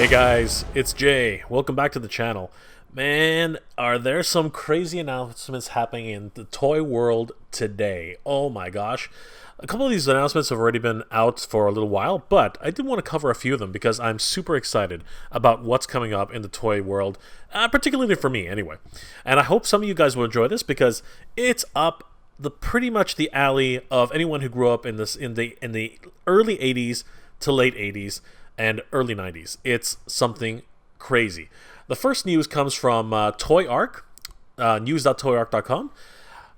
Hey guys, it's Jay. Welcome back to the channel. Man, are there some crazy announcements happening in the toy world today? Oh my gosh. A couple of these announcements have already been out for a little while, but I did want to cover a few of them because I'm super excited about what's coming up in the toy world, particularly for me anyway. And I hope some of you guys will enjoy this because it's up pretty much the alley of anyone who grew up in the early 80s to late 80s and early 90s. It's something crazy. The first news comes from ToyArk, news.toyark.com.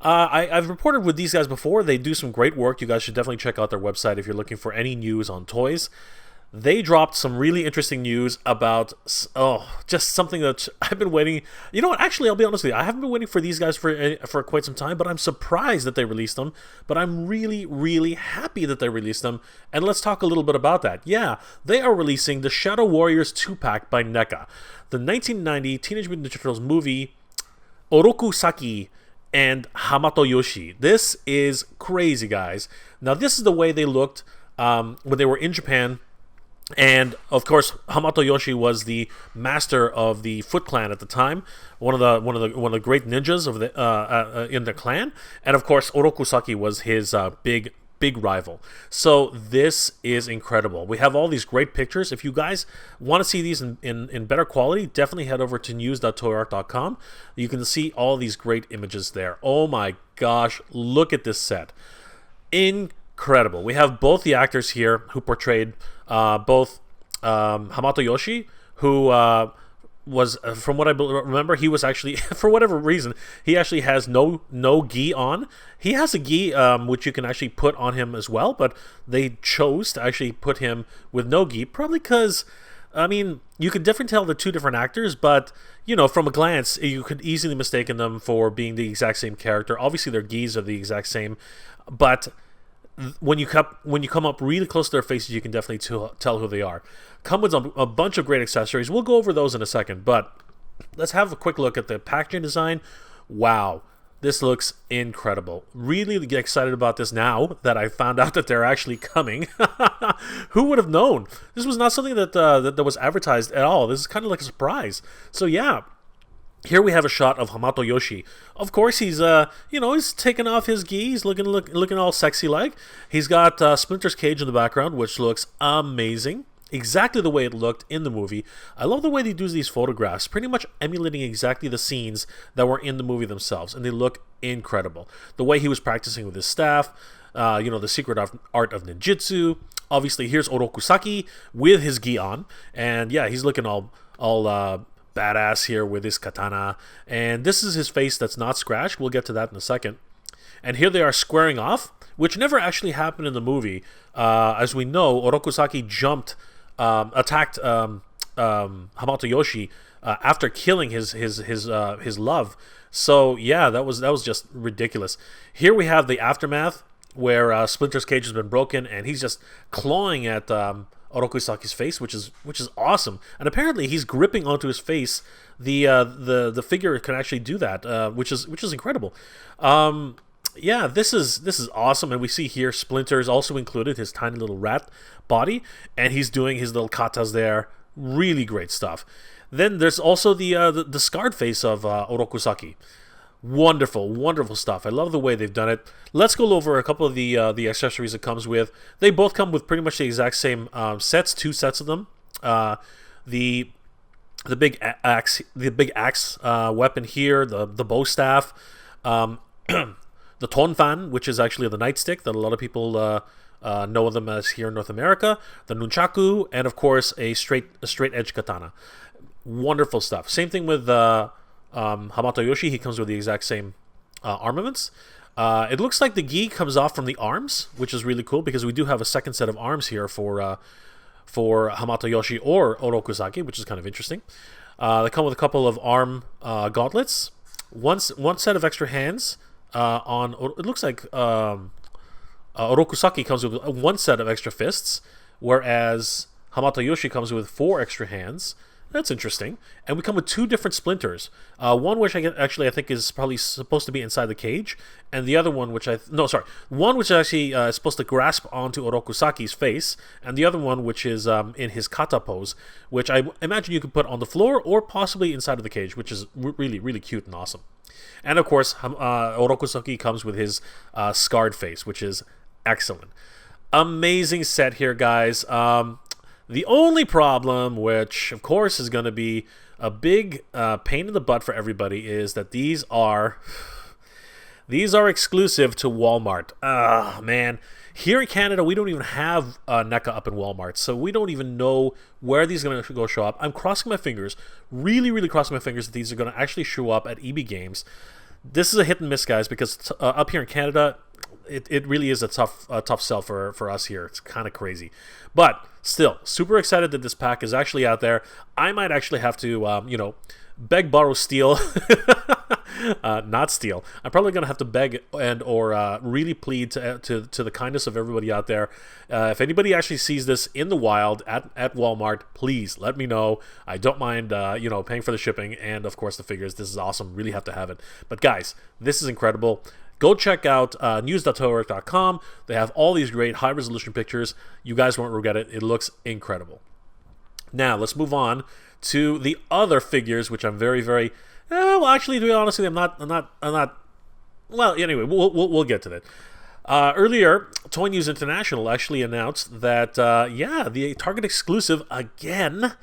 I've reported with these guys before. They do some great work. You guys should definitely check out their website if you're looking for any news on toys. They dropped some really interesting news about, just something that I've been waiting. You know what? Actually, I'll be honest with you. I haven't been waiting for these guys for quite some time, but I'm surprised that they released them. But I'm really, really happy that they released them. And let's talk a little bit about that. Yeah, they are releasing the Shadow Warriors 2-pack by NECA. The 1990 Teenage Mutant Ninja Turtles movie, Oroku Saki and Hamato Yoshi. This is crazy, guys. Now, this is the way they looked when they were in Japan. And of course, Hamato Yoshi was the master of the Foot Clan at the time, one of the great ninjas of the in the clan. And of course, Oroku Saki was his big rival. So this is incredible. We have all these great pictures. If you guys want to see these in better quality, definitely head over to news.toyark.com. You can see all these great images there. Oh my gosh, look at this set. Incredible. We have both the actors here who portrayed both Hamato Yoshi, who was, from what I remember, he was actually, for whatever reason, he actually has no gi on. He has a gi which you can actually put on him as well, but they chose to actually put him with no gi, probably because, I mean, you could definitely tell they're two different actors, but, you know, from a glance, you could easily mistake them for being the exact same character. Obviously, their gis are the exact same, but when you come up really close to their faces, you can definitely tell who they are. Come with a bunch of great accessories. We'll go over those in a second, but let's have a quick look at the packaging design. Wow, this looks incredible. Really get excited about this now that I found out that they're actually coming. Who would have known? This was not something that was advertised at all. This is kind of like a surprise. So yeah. Here we have a shot of Hamato Yoshi. Of course, he's he's taking off his gi. He's looking all sexy like. He's got Splinter's cage in the background, which looks amazing. Exactly the way it looked in the movie. I love the way they do these photographs, pretty much emulating exactly the scenes that were in the movie themselves, and they look incredible. The way he was practicing with his staff, the secret art of ninjutsu. Obviously, here's Oroku Saki with his gi on, and yeah, he's looking all badass here with his katana, and this is his face that's not scratched. We'll get to that in a second. And here they are squaring off, which never actually happened in the movie. As we know, Oroku Saki attacked Hamato Yoshi after killing his love. So yeah, that was just ridiculous. Here we have the aftermath where Splinter's cage has been broken, and he's just clawing at Oroku Saki's face, which is awesome. And apparently he's gripping onto his face. The figure can actually do that, which is incredible. Yeah, this is awesome. And we see here Splinter is also included, his tiny little rat body, and he's doing his little katas there. Really great stuff. Then there's also the scarred face of Oroku Saki. Wonderful stuff. I love the way they've done it. Let's go over a couple of the accessories it comes with. They both come with pretty much the exact same sets, 2 sets of them. The big axe weapon here, the bow staff, the tonfan, which is actually the nightstick that a lot of people know them as here in North America, the nunchaku, and of course a straight edge katana. Wonderful stuff. Same thing with Hamato Yoshi. He comes with the exact same armaments. It looks like the gi comes off from the arms, which is really cool because we do have a second set of arms here for Hamato Yoshi or Oroku Saki, which is kind of interesting. They come with a couple of arm gauntlets, one set of extra hands on. It looks like Oroku Saki comes with 1 set of extra fists, whereas Hamato Yoshi comes with 4 extra hands. That's interesting. And we come with two different splinters. One which I think is probably supposed to be inside the cage, and the other one which one which actually is supposed to grasp onto Orokusaki's face, and the other one which is in his kata pose, which I imagine you could put on the floor or possibly inside of the cage, which is really, really cute and awesome. And of course, Orokusaki comes with his scarred face, which is excellent. Amazing set here, guys. The only problem, which of course is going to be a big pain in the butt for everybody, is that these are exclusive to Walmart. Man. Here in Canada, we don't even have NECA up in Walmart, so we don't even know where these are going to go show up. I'm crossing my fingers, really, really crossing my fingers that these are going to actually show up at EB Games. This is a hit and miss, guys, because up here in Canada, it really is a tough sell for us here. It's kind of crazy. But still, super excited that this pack is actually out there. I might actually have to, beg, borrow, steal. Not steal. I'm probably going to have to beg or really plead to the kindness of everybody out there. If anybody actually sees this in the wild at Walmart, please let me know. I don't mind, paying for the shipping and, of course, the figures. This is awesome. Really have to have it. But, guys, this is incredible. Go check out news.toywork.com. They have all these great high-resolution pictures. You guys won't regret it. It looks incredible. Now, let's move on to the other figures, which I'm very, very... well, actually, to be honest with you, I'm not... Well, anyway, we'll get to that. Earlier, Toy News International actually announced that, the Target exclusive again...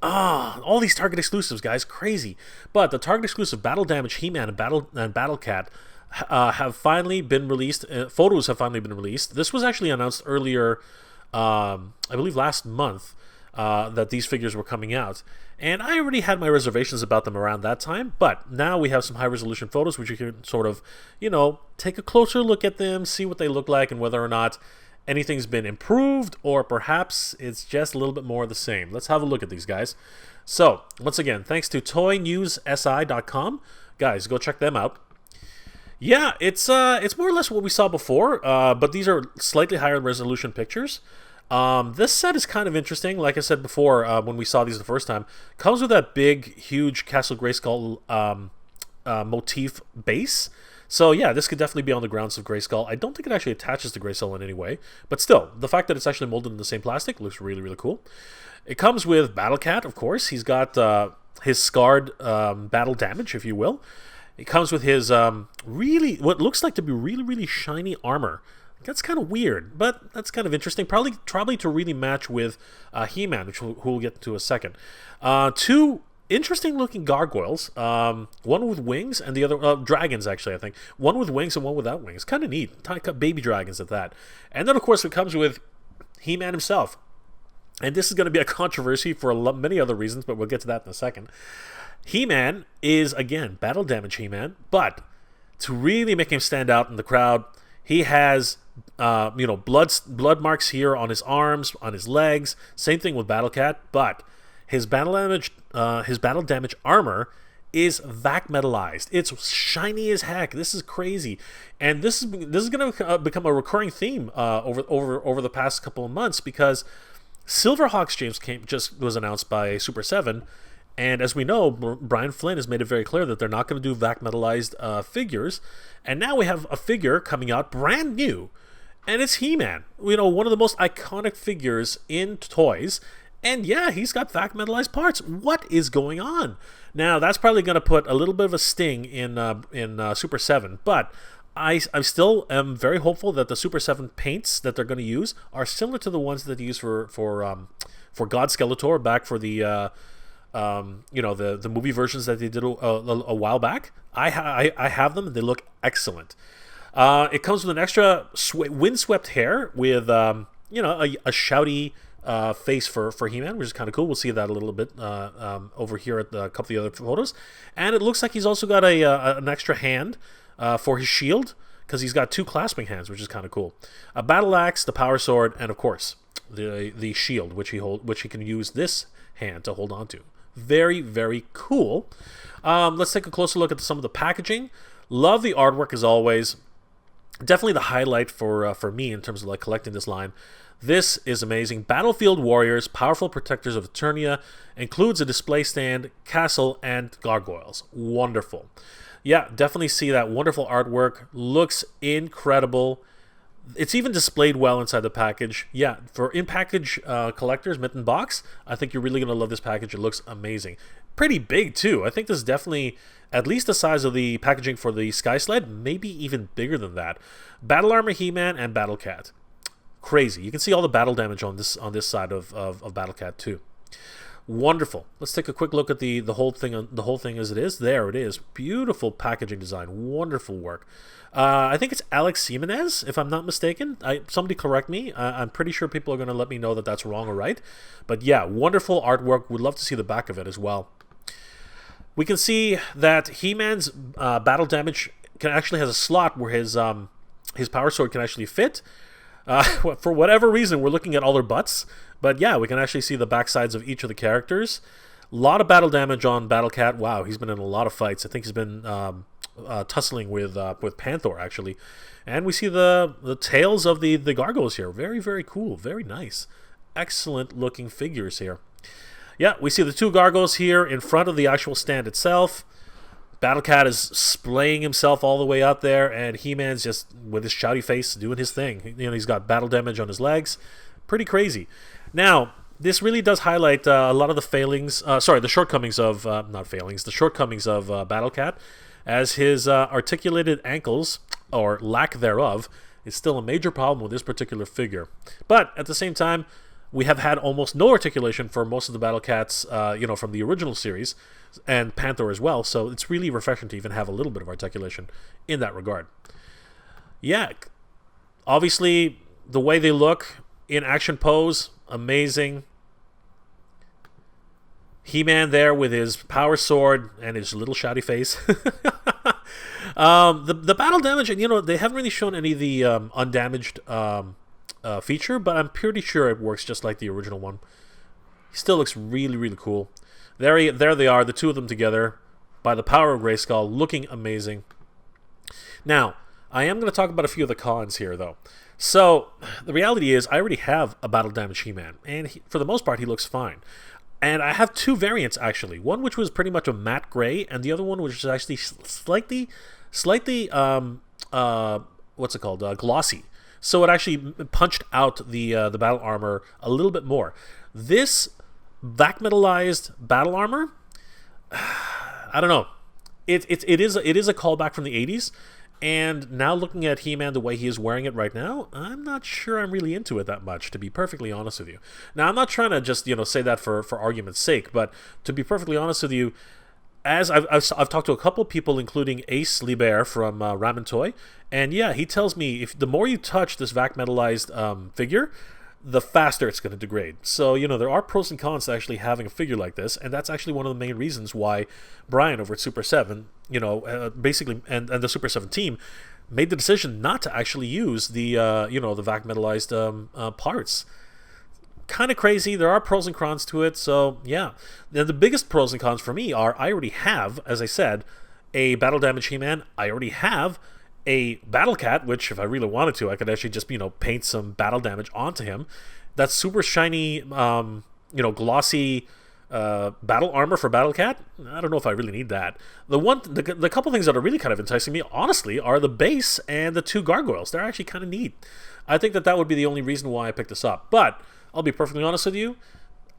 all these Target exclusives, guys, crazy. But the Target exclusive Battle Damage He-Man and Battle Cat have finally been released. Photos have finally been released. This was actually announced earlier, I believe last month, that these figures were coming out. And I already had my reservations about them around that time, but now we have some high-resolution photos which you can sort of, take a closer look at them, see what they look like, and whether or not anything's been improved, or perhaps it's just a little bit more of the same. Let's have a look at these guys. So, once again, thanks to toynewssi.com. Guys, go check them out. Yeah, it's more or less what we saw before, but these are slightly higher resolution pictures. This set is kind of interesting. Like I said before, when we saw these the first time, comes with that big, huge Castle Grayskull motif base. So yeah, this could definitely be on the grounds of Grayskull. I don't think it actually attaches to Grayskull in any way, but still, the fact that it's actually molded in the same plastic looks really, really cool. It comes with Battle Cat, of course. He's got his scarred battle damage, if you will. It comes with his what looks like to be really, really shiny armor. That's kind of weird, but that's kind of interesting. Probably to really match with He-Man, which we'll get to a second. Two interesting-looking gargoyles, one with wings and the other... dragons, actually, I think. One with wings and one without wings. Kind of neat. Baby dragons at that. And then, of course, it comes with He-Man himself. And this is going to be a controversy for many other reasons, but we'll get to that in a second. He-Man is, again, battle damage He-Man, but to really make him stand out in the crowd, he has, blood marks here on his arms, on his legs. Same thing with Battle Cat, but his battle damage armor is vac metallized. It's shiny as heck. This is crazy, and this is going to become a recurring theme over the past couple of months, because Silverhawks just was announced by Super 7. And as we know, Brian Flynn has made it very clear that they're not going to do vac metallized figures. And now we have a figure coming out brand new, and it's He-Man. One of the most iconic figures in toys. And yeah, he's got vac metallized parts. What is going on? Now, that's probably going to put a little bit of a sting in Super 7, but I still am very hopeful that the Super 7 paints that they're going to use are similar to the ones that they used for God Skeletor back for the the movie versions that they did a while back. I have them, and they look excellent. It comes with an extra windswept hair with a shouty face for He-Man, which is kind of cool. We'll see that a little bit over here at a couple of the other photos. And it looks like he's also got an extra hand for his shield, because he's got two clasping hands, which is kind of cool. A battle axe, the power sword, and of course the shield, which he can use this hand to hold on to. Very, very cool. Let's take a closer look at some of the packaging. Love the artwork as always. Definitely the highlight for me in terms of collecting this line. This is amazing. Battlefield warriors, powerful protectors of Eternia, includes a display stand, castle, and gargoyles. Wonderful. Yeah, definitely see that wonderful artwork. Looks incredible. It's even displayed well inside the package. Yeah, for in-package collectors, Mutant box, I think you're really going to love this package. It looks amazing. Pretty big, too. I think this is definitely at least the size of the packaging for the Sky Sled, maybe even bigger than that. Battle Armor He-Man and Battle Cat. Crazy. You can see all the battle damage on this side of Battle Cat, too. Wonderful. Let's take a quick look at the whole thing as it is. There it is. Beautiful packaging design. Wonderful work. I think it's Alex Jimenez, if I'm not mistaken. Somebody correct me. I'm pretty sure people are going to let me know that that's wrong or right. But yeah, wonderful artwork. We'd love to see the back of it as well. We can see that He-Man's battle damage actually has a slot where his power sword can actually fit. For whatever reason, we're looking at all their butts. But yeah, we can actually see the backsides of each of the characters. A lot of battle damage on Battle Cat. Wow, he's been in a lot of fights. I think he's been tussling with Panther, actually. And we see the tails of the gargoyles here. Very, very cool. Very nice. Excellent looking figures here. Yeah, we see the two gargoyles here in front of the actual stand itself. Battle Cat is splaying himself all the way out there, and He-Man's just with his shouty face doing his thing. You know, he's got battle damage on his legs. Pretty crazy. Now, this really does highlight a lot of the the shortcomings of the shortcomings of Battle Cat, as his articulated ankles, or lack thereof, is still a major problem with this particular figure. But at the same time, we have had almost no articulation for most of the Battle Cats, from the original series, and Panther as well, so it's really refreshing to even have a little bit of articulation in that regard. Yeah, obviously, the way they look in action pose, amazing. He-Man there with his power sword and his little shouty face. The battle damage, and they haven't really shown any of the undamaged feature, but I'm pretty sure it works just like the original one. He still looks really, really cool. There they are, the two of them together, by the power of Grayskull, looking amazing. Now, I am going to talk about a few of the cons here, though. So, the reality is, I already have a battle damage He-Man, and for the most part, he looks fine. And I have two variants, actually. One which was pretty much a matte gray, and the other one which is actually slightly, glossy. So it actually punched out the battle armor a little bit more. This vac metalized battle armor, I don't know. It is a callback from the 80s, and now looking at He-Man the way he is wearing it right now, I'm not sure I'm really into it that much, to be perfectly honest with you. Now, I'm not trying to just say that for argument's sake, but to be perfectly honest with you, as I've talked to a couple of people, including Ace Liber from Ramen Toy, and yeah, he tells me if the more you touch this vac metalized figure, the faster it's going to degrade. So, there are pros and cons to actually having a figure like this, and that's actually one of the main reasons why Brian over at Super 7, basically, and the Super 7 team made the decision not to actually use the vac metalized parts. Kind of crazy. There are pros and cons to it, so yeah. Then the biggest pros and cons for me are I already have, as I said, a battle damage He-Man. I already have a Battle Cat, which if I really wanted to, I could actually just paint some battle damage onto him. That super shiny, glossy battle armor for Battle Cat. I don't know if I really need that. The couple things that are really kind of enticing me, honestly, are the base and the two gargoyles. They're actually kind of neat. I think that would be the only reason why I picked this up. But I'll be perfectly honest with you.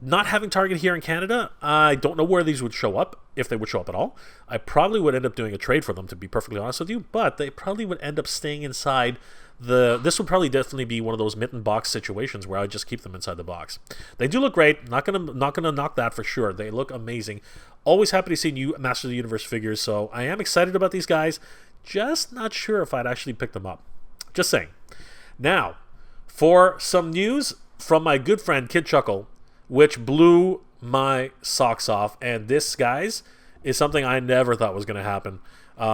Not having Target here in Canada, I don't know where these would show up, if they would show up at all. I probably would end up doing a trade for them, to be perfectly honest with you, but they probably would end up staying inside this would probably definitely be one of those Mutant box situations where I just keep them inside the box. They do look great. Not gonna knock that for sure. They look amazing. Always happy to see new Master of the Universe figures, so I am excited about these guys. Just not sure if I'd actually pick them up. Just saying. Now, for some news from my good friend Kid Chuckle, which blew my socks off. And this, guys, is something I never thought was going to happen.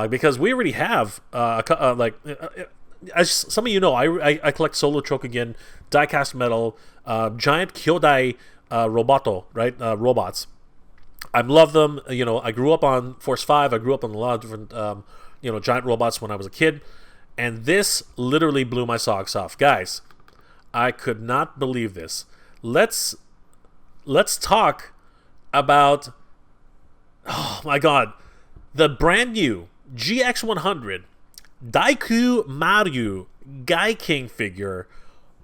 Because we already have, as some of you know, I collect solo Chogokin, die-cast metal, giant Kyodai Roboto, right? Robots. I love them. I grew up on Force 5. I grew up on a lot of different, giant robots when I was a kid. And this literally blew my socks off. Guys, I could not believe this. Let's talk about, oh my god, the brand new GX-100 Daiku Maryu GaiKing figure.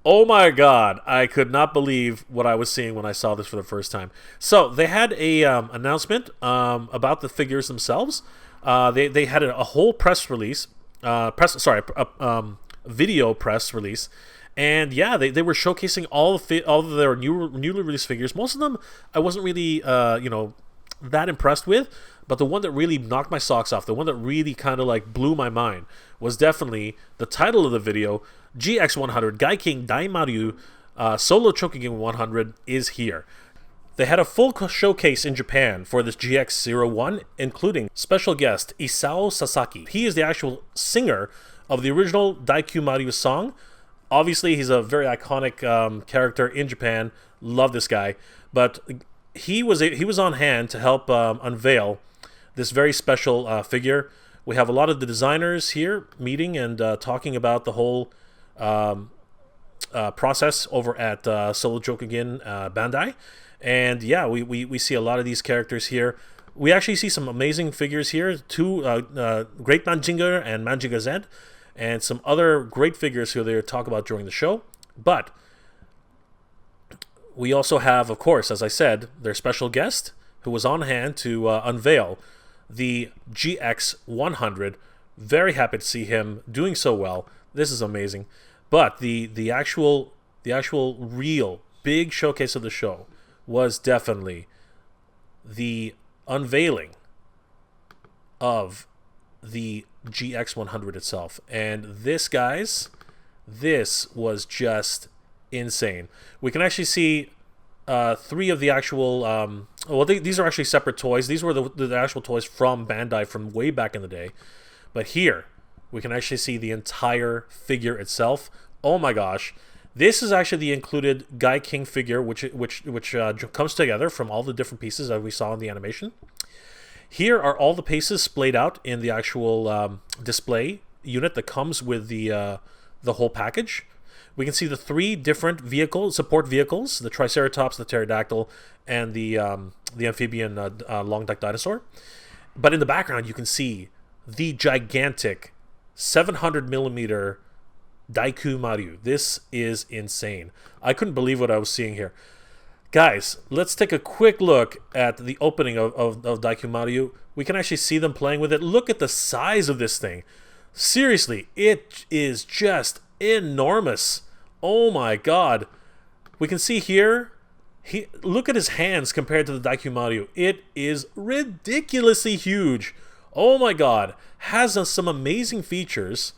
Oh my god, I could not believe what I was seeing when I saw this for the first time. So they had a announcement about the figures themselves. They had a whole press release, video press release, and yeah, they were showcasing all of their newly released figures. Most of them I wasn't really that impressed with, but the one that really knocked my socks off, the one that really kind of like blew my mind, was definitely the title of the video. GX-100 GaiKing Daimaru Solo Chogokin 100 is here. They had a full showcase in Japan for this GX-01, including special guest Isao Sasaki. He is the actual singer of the original Daiku Maryu song. Obviously, he's a very iconic character in Japan. Love this guy. But he was on hand to help unveil this very special figure. We have a lot of the designers here meeting and talking about the whole process over at Solo Chogokin Bandai. And yeah, we see a lot of these characters here. We actually see some amazing figures here. Two Great Manjinger and Manjinger Z, and some other great figures who they talk about during the show. But we also have, of course, as I said, their special guest who was on hand to unveil the GX-100. Very happy to see him doing so well. This is amazing. But the actual real big showcase of the show was definitely the unveiling of the GX-100 itself. And this, guys, this was just insane. We can actually see three of the actual these are actually separate toys. These were the actual toys from Bandai from way back in the day. But here we can actually see the entire figure itself. Oh my gosh. This is actually the included GaiKing figure, which comes together from all the different pieces that we saw in the animation. Here are all the pieces splayed out in the actual display unit that comes with the whole package. We can see the three different support vehicles: the Triceratops, the Pterodactyl, and the amphibian long-necked dinosaur. But in the background, you can see the gigantic 700mm Daiku Maryu. This is insane. I couldn't believe what I was seeing here. Guys, let's take a quick look at the opening of Daiku Maryu. We can actually see them playing with it. Look at the size of this thing. Seriously, it is just enormous. Oh my god. We can see here, look at his hands compared to the Daiku Maryu. It is ridiculously huge. Oh my god. Has some amazing features.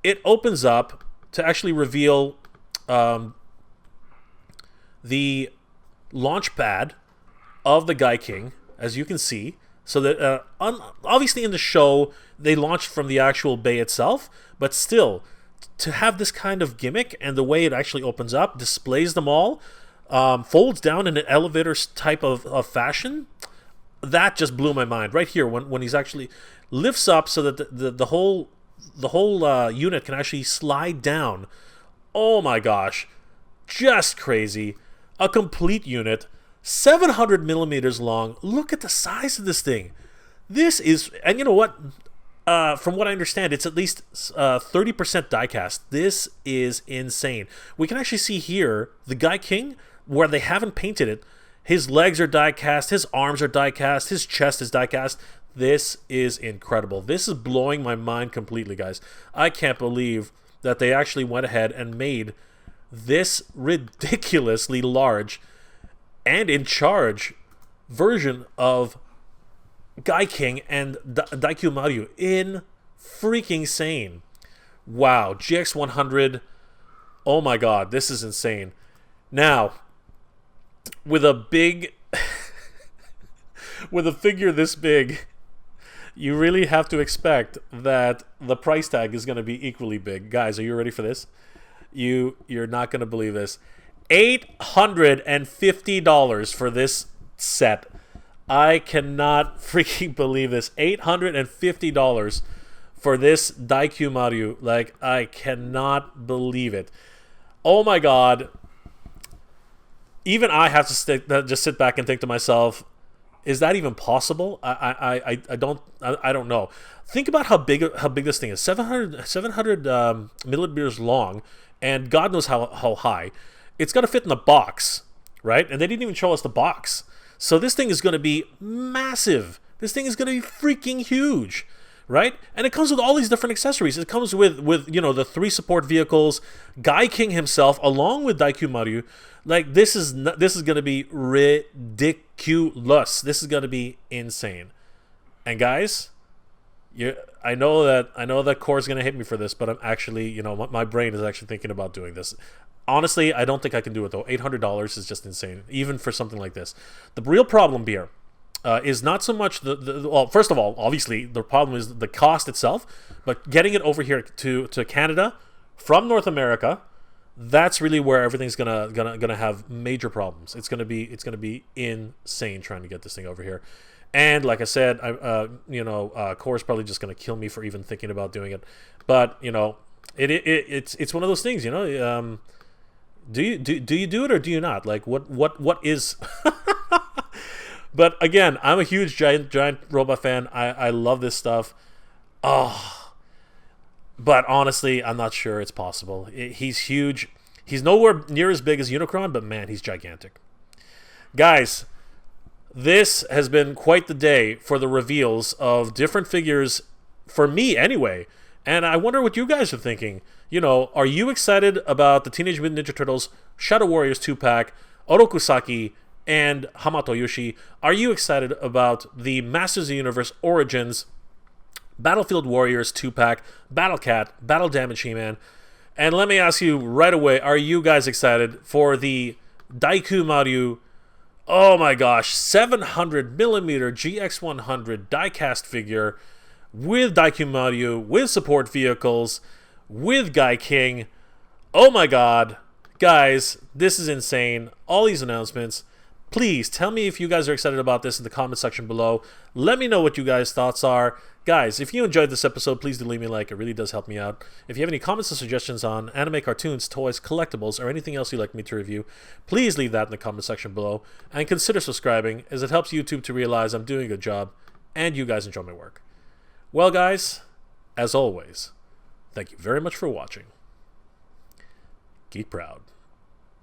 It opens up to actually reveal the launch pad of the GaiKing, as you can see. So that obviously in the show they launched from the actual bay itself, but still, to have this kind of gimmick and the way it actually opens up, displays them all, folds down in an elevator type of fashion, that just blew my mind. Right here, when he's actually lifts up so that the whole unit can actually slide down. Oh my gosh, just crazy. A complete unit, 700mm long. Look at the size of this thing. This is, and you know what? From what I understand, it's at least 30% diecast. This is insane. We can actually see here the GaiKing, where they haven't painted it. His legs are diecast, his arms are diecast, his chest is diecast. This is incredible. This is blowing my mind completely, guys. I can't believe that they actually went ahead and made this ridiculously large and in charge version of GaiKing and Daiku Maryu. In freaking insane. Wow, GX-100. Oh my god, this is insane. Now, with a big with a figure this big, you really have to expect that the price tag is going to be equally big. Guys, are you ready for this? You're not going to believe this. $850 for this set. I cannot freaking believe this. $850 for this Daiku Maryu. Like, I cannot believe it. Oh my god. Even I have to just sit back and think to myself, is that even possible? I don't know. Think about how big this thing is. 700 millimeters long, and God knows how high. It's got to fit in the box, right? And they didn't even show us the box. So this thing is going to be massive. This thing is going to be freaking huge, right? And it comes with all these different accessories. It comes with you know, the 3 support vehicles, Gai-King himself, along with Daiku Maryu. Like, this is going to be ridiculous. This is going to be insane. And guys, I know that Core's going to hate me for this, but I'm actually, you know, my brain is actually thinking about doing this. Honestly, I don't think I can do it though. $800 is just insane, even for something like this. The real problem here is not so much well, first of all, obviously the problem is the cost itself, but getting it over here to Canada from North America. That's really where everything's gonna have major problems. It's gonna be insane trying to get this thing over here. And like I said, Core's probably just gonna kill me for even thinking about doing it. But you know, it's one of those things. You know, do you do it or do you not? Like what is? But again, I'm a huge giant robot fan. I love this stuff. Oh. But honestly, I'm not sure it's possible. He's huge. He's nowhere near as big as Unicron, but man, he's gigantic. Guys, this has been quite the day for the reveals of different figures, for me anyway. And I wonder what you guys are thinking. You know, are you excited about the Teenage Mutant Ninja Turtles Shadow Warriors 2-pack, Orokusaki, and Hamato Yoshi? Are you excited about the Masters of the Universe Origins Battlefield Warriors 2-pack, Battle Cat, Battle Damage He-Man? And let me ask you right away, are you guys excited for the Daiku Maryu, oh my gosh, 700 millimeter GX-100 diecast figure with Daiku Maryu, with support vehicles, with Gai-King? Oh my god. Guys, this is insane. All these announcements. Please tell me if you guys are excited about this in the comment section below. Let me know what you guys' thoughts are. Guys, if you enjoyed this episode, please do leave me a like. It really does help me out. If you have any comments or suggestions on anime, cartoons, toys, collectibles, or anything else you'd like me to review, please leave that in the comment section below. And consider subscribing, as it helps YouTube to realize I'm doing a good job and you guys enjoy my work. Well, guys, as always, thank you very much for watching. Geek proud.